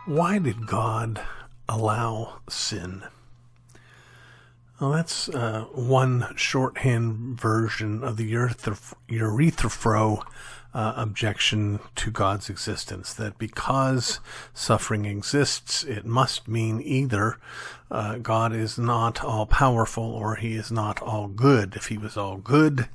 Why did God allow sin? Well, that's one shorthand version of the urethropro objection to God's existence, that because suffering exists, it must mean either God is not all-powerful or he is not all good. If he was all good,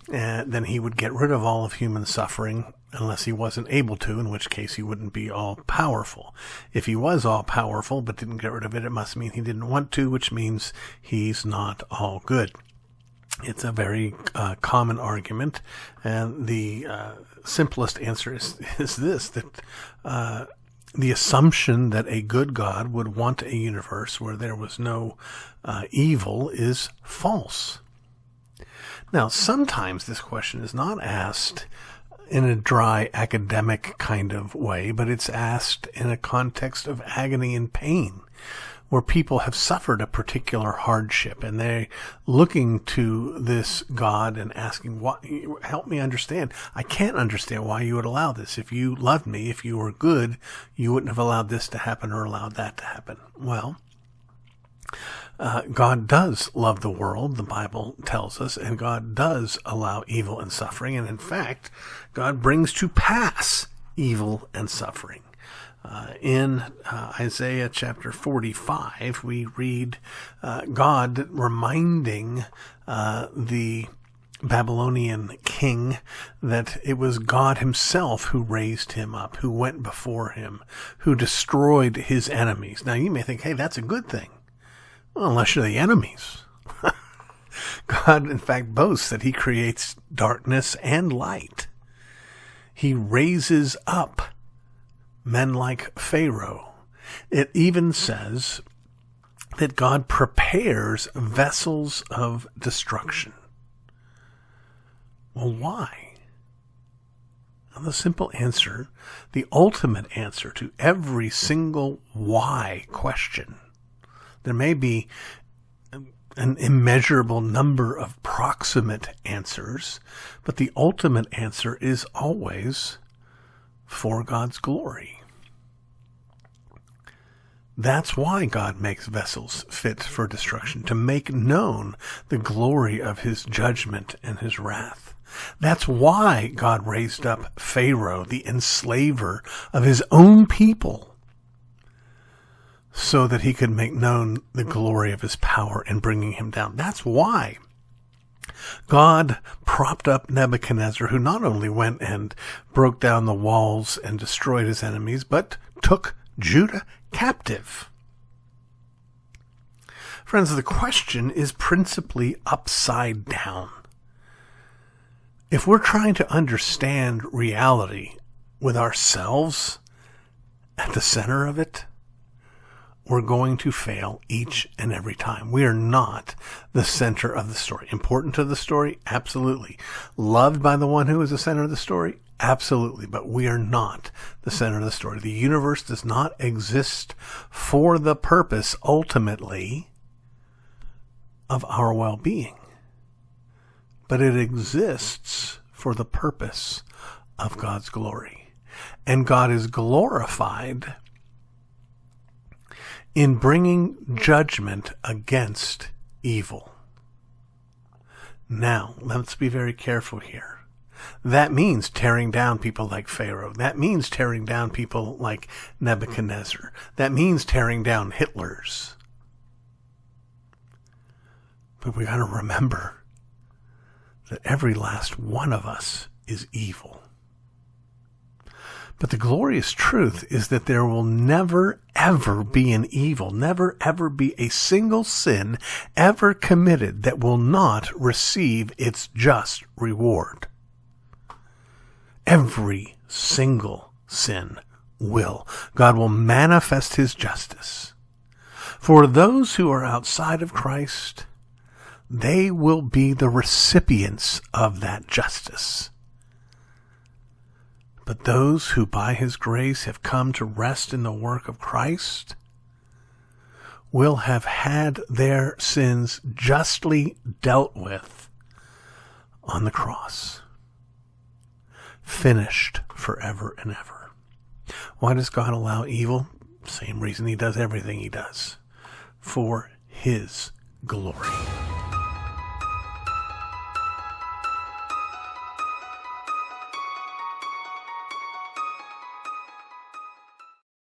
then he would get rid of all of human suffering, unless he wasn't able to, in which case he wouldn't be all-powerful. If he was all-powerful but didn't get rid of it, it must mean he didn't want to, which means he's not all good. It's a very common argument, and the simplest answer is this, that the assumption that a good God would want a universe where there was no evil is false. Now, sometimes this question is not asked in a dry academic kind of way, but it's asked in a context of agony and pain, where people have suffered a particular hardship and they're looking to this God and asking, "What? Help me understand. I can't understand why you would allow this. If you loved me, if you were good, you wouldn't have allowed this to happen or allowed that to happen." Well, God does love the world, the Bible tells us, and God does allow evil and suffering. And in fact, God brings to pass evil and suffering. In Isaiah chapter 45, we read God reminding the Babylonian king that it was God himself who raised him up, who went before him, who destroyed his enemies. Now you may think, hey, that's a good thing. Well, unless you're the enemies. God, in fact, boasts that he creates darkness and light. He raises up men like Pharaoh. It even says that God prepares vessels of destruction. Well, why? Well, the simple answer, the ultimate answer to every single why question. There may be an immeasurable number of proximate answers, but the ultimate answer is always for God's glory. That's why God makes vessels fit for destruction, to make known the glory of his judgment and his wrath. That's why God raised up Pharaoh, the enslaver of his own people, so that he could make known the glory of his power in bringing him down. That's why God propped up Nebuchadnezzar, who not only went and broke down the walls and destroyed his enemies, but took Judah captive. Friends, the question is principally upside down. If we're trying to understand reality with ourselves at the center of it, we're going to fail each and every time. We are not the center of the story. Important to the story? Absolutely. Loved by the one who is the center of the story? Absolutely. But we are not the center of the story. The universe does not exist for the purpose, ultimately, of our well-being. But it exists for the purpose of God's glory. And God is glorified in bringing judgment against evil. Now, let's be very careful here. That means tearing down people like Pharaoh. That means tearing down people like Nebuchadnezzar. That means tearing down Hitlers. But we got to remember that every last one of us is evil. But the glorious truth is that there will never, ever be an evil, never, ever be a single sin ever committed that will not receive its just reward. Every single sin will. God will manifest his justice. For those who are outside of Christ, they will be the recipients of that justice. But those who by his grace have come to rest in the work of Christ will have had their sins justly dealt with on the cross. Finished forever and ever. Why does God allow evil? Same reason he does everything he does. For his glory.